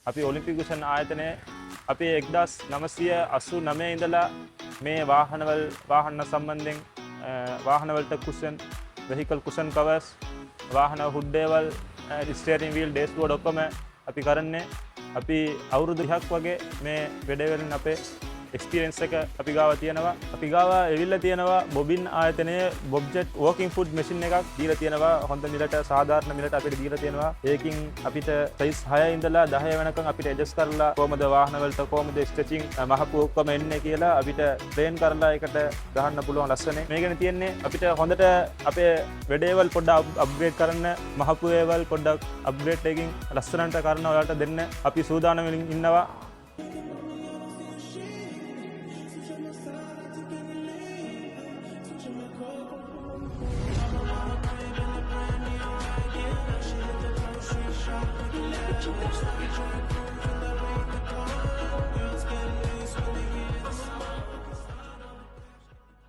අපි ඔලිම්පික් කුසන් ආයතනයේ අපි 1989 ඉඳලා මේ වාහන සම්බන්ධයෙන් වාහනවලට කුෂන් වෙහිකල් කුෂන් කවර්ස් වාහන හුඩ් දේවල් ස්ටියරින් වීල් ඩෑෂ්බෝඩ් ඔක්කොම අපි කරන්නේ අපි අවුරුදු 30ක් වගේ මේ වැඩවලින් අපේ එක්ස්පීරියන්ස් එක අපි ගාව තියෙනවා අපි ගාව එවිල්ලා තියෙනවා බොබින් ආයතනයේ බොබ්ජෙට් වෝකින් ෆුඩ් මැෂින් එකක් දීලා තියෙනවා හොඳ මිලට සාධාරණ මිලට අපිට දීලා තියෙනවා ඒකින් අපිට සයිස් 6 ඉඳලා 10 වෙනකන් අපිට ඇඩ්ජස්ට් කරලා කොහමද වාහන වලට කොහමද ස්ටිචින් මහපු ඔක්කොම එන්නේ කියලා අපිට ට්‍රේන් කරලා ඒකට ගහන්න පුළුවන් ලස්සනේ මේකනේ තියෙන්නේ අපිට හොඳට අපේ වැඩේවල් පොඩ්ඩක් අප්ග්‍රේඩ් කරන්න මහපු ඒවල් පොඩ්ඩක් අප්ග්‍රේඩ් එකකින් ලස්සනට කරන ඔයාලට දෙන්න අපි සූදානම් ඉන්නවා Thank you.